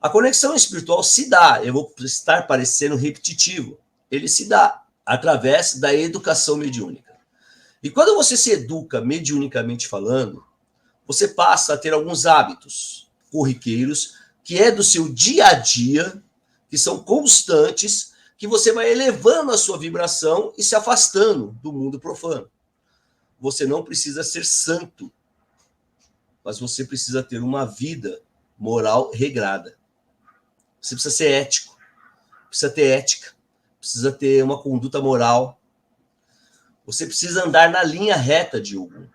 A conexão espiritual se dá, eu vou estar parecendo repetitivo, ele se dá através da educação mediúnica. E quando você se educa mediunicamente falando, você passa a ter alguns hábitos corriqueiros, que é do seu dia a dia, que são constantes, que você vai elevando a sua vibração e se afastando do mundo profano. Você não precisa ser santo, mas você precisa ter uma vida moral regrada. Você precisa ser ético, precisa ter ética, precisa ter uma conduta moral. Você precisa andar na linha reta de Ogum.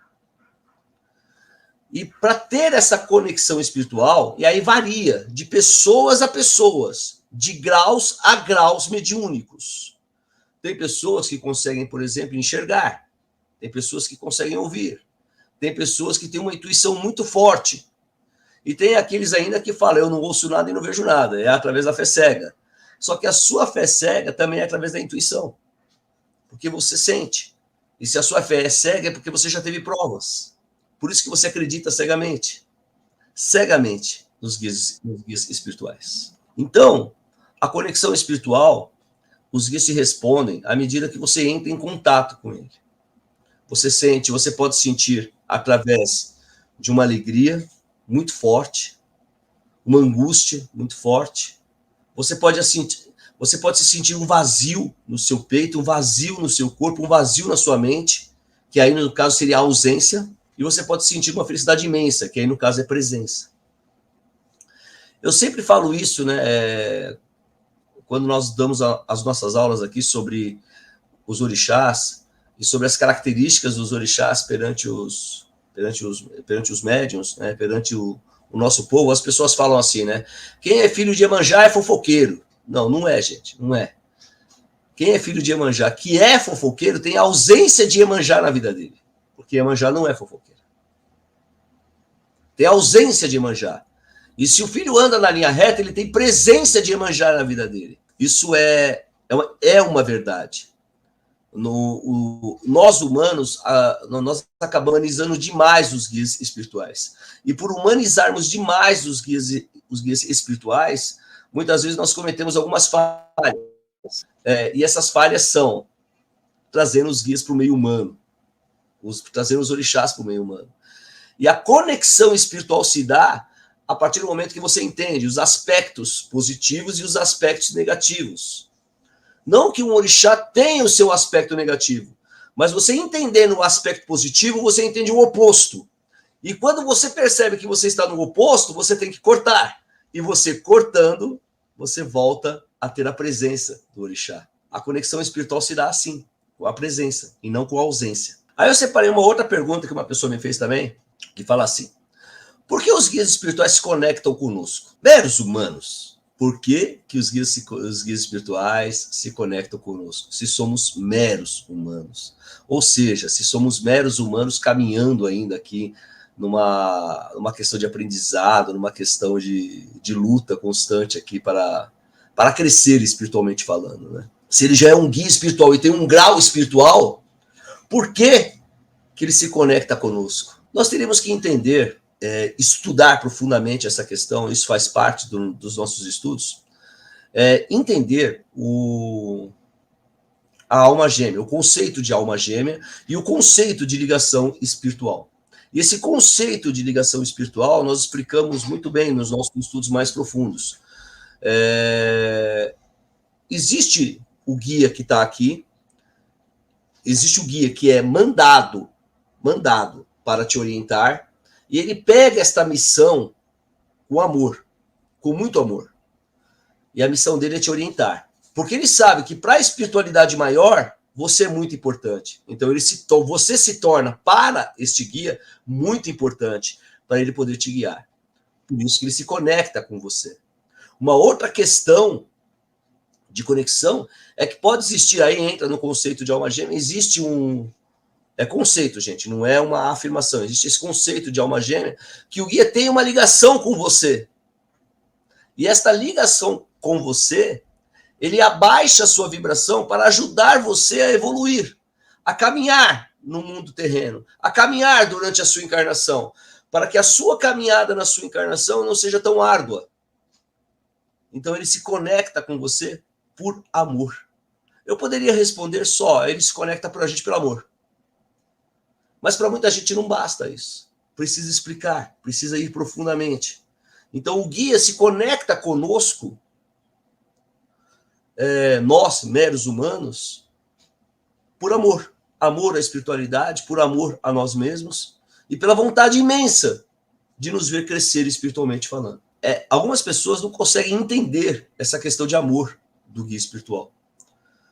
E para ter essa conexão espiritual, e aí varia de pessoas a pessoas, de graus a graus mediúnicos. Tem pessoas que conseguem, por exemplo, enxergar. Tem pessoas que conseguem ouvir. Tem pessoas que têm uma intuição muito forte. E tem aqueles ainda que falam, eu não ouço nada e não vejo nada. É através da fé cega. Só que a sua fé cega também é através da intuição. Porque você sente. E se a sua fé é cega é porque você já teve provas. Por isso que você acredita cegamente. Cegamente nos guias espirituais. Então, a conexão espiritual, os guias se respondem à medida que você entra em contato com ele. Você sente, você pode sentir através de uma alegria muito forte, uma angústia muito forte. Você pode se sentir um vazio no seu peito, um vazio no seu corpo, um vazio na sua mente, que aí no caso seria a ausência, e você pode sentir uma felicidade imensa, que aí no caso é presença. Eu sempre falo isso, né, quando nós damos as nossas aulas aqui sobre os orixás e sobre as características dos orixás perante os médiuns, né, perante o nosso povo, as pessoas falam assim, né? Quem é filho de Iemanjá é fofoqueiro. Não, não é, gente, não é. Quem é filho de Iemanjá, que é fofoqueiro, tem ausência de Iemanjá na vida dele. Porque Iemanjá não é fofoqueiro. Tem ausência de Iemanjá. E se o filho anda na linha reta, ele tem presença de Iemanjá na vida dele. Isso é uma verdade. Nós humanos, nós acabamos humanizando demais os guias espirituais. E por humanizarmos demais os guias espirituais, muitas vezes nós cometemos algumas falhas. E essas falhas são trazendo os guias para o meio humano, trazendo os orixás para o meio humano. E a conexão espiritual se dá a partir do momento que você entende os aspectos positivos e os aspectos negativos. Não que um orixá tenha o seu aspecto negativo, mas você entendendo o aspecto positivo, você entende o oposto. E quando você percebe que você está no oposto, você tem que cortar. E você cortando, você volta a ter a presença do orixá. A conexão espiritual se dá assim, com a presença, e não com a ausência. Aí eu separei uma outra pergunta que uma pessoa me fez também, que fala assim, por que os guias espirituais se conectam conosco? Meros humanos. Por que os guias espirituais se conectam conosco? Se somos meros humanos. Ou seja, se somos meros humanos caminhando ainda aqui numa questão de aprendizado, numa questão de luta constante aqui para crescer espiritualmente falando, né? Se ele já é um guia espiritual e tem um grau espiritual, por que ele se conecta conosco? Nós teríamos que entender, estudar profundamente essa questão, isso faz parte dos nossos estudos, entender a alma gêmea, o conceito de alma gêmea e o conceito de ligação espiritual. E esse conceito de ligação espiritual nós explicamos muito bem nos nossos estudos mais profundos. Existe o guia que está aqui, existe o guia que é mandado para te orientar, e ele pega esta missão com amor, com muito amor. E a missão dele é te orientar. Porque ele sabe que para a espiritualidade maior, você é muito importante. Então você se torna, para este guia, muito importante, para ele poder te guiar. Por isso que ele se conecta com você. Uma outra questão de conexão é que pode existir, aí entra no conceito de alma gêmea, existe é conceito, gente, não é uma afirmação. Existe esse conceito de alma gêmea, que o guia tem uma ligação com você. E esta ligação com você, ele abaixa a sua vibração para ajudar você a evoluir, a caminhar no mundo terreno, a caminhar durante a sua encarnação, para que a sua caminhada na sua encarnação não seja tão árdua. Então ele se conecta com você por amor. Eu poderia responder só, ele se conecta por a gente pelo amor. Mas para muita gente não basta isso. Precisa explicar, precisa ir profundamente. Então o guia se conecta conosco, nós, meros humanos, por amor. Amor à espiritualidade, por amor a nós mesmos e pela vontade imensa de nos ver crescer espiritualmente falando. Algumas pessoas não conseguem entender essa questão de amor do guia espiritual.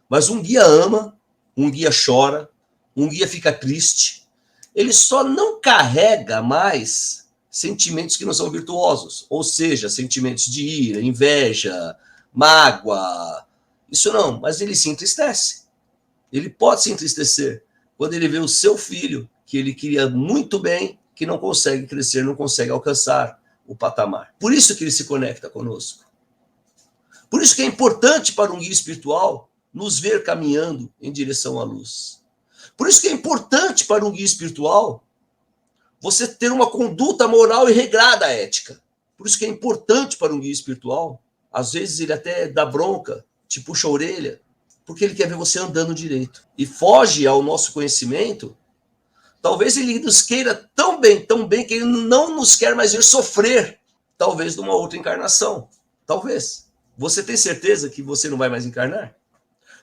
Mas um guia ama, um guia chora, um guia fica triste. Ele só não carrega mais sentimentos que não são virtuosos, ou seja, sentimentos de ira, inveja, mágoa. Isso não, mas ele se entristece. Ele pode se entristecer quando ele vê o seu filho, que ele queria muito bem, que não consegue crescer, não consegue alcançar o patamar. Por isso que ele se conecta conosco. Por isso que é importante para um guia espiritual nos ver caminhando em direção à luz. Por isso que é importante para um guia espiritual você ter uma conduta moral e regrada ética. Por isso que é importante para um guia espiritual, às vezes ele até dá bronca, te puxa a orelha, porque ele quer ver você andando direito. E foge ao nosso conhecimento. Talvez ele nos queira tão bem, que ele não nos quer mais ver sofrer, talvez numa outra encarnação. Talvez. Você tem certeza que você não vai mais encarnar?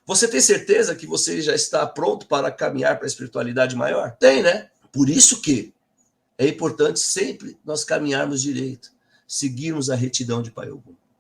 Você tem certeza que você já está pronto para caminhar para a espiritualidade maior? Tem, né? Por isso que é importante sempre nós caminharmos direito, seguirmos a retidão de Pai Ogum.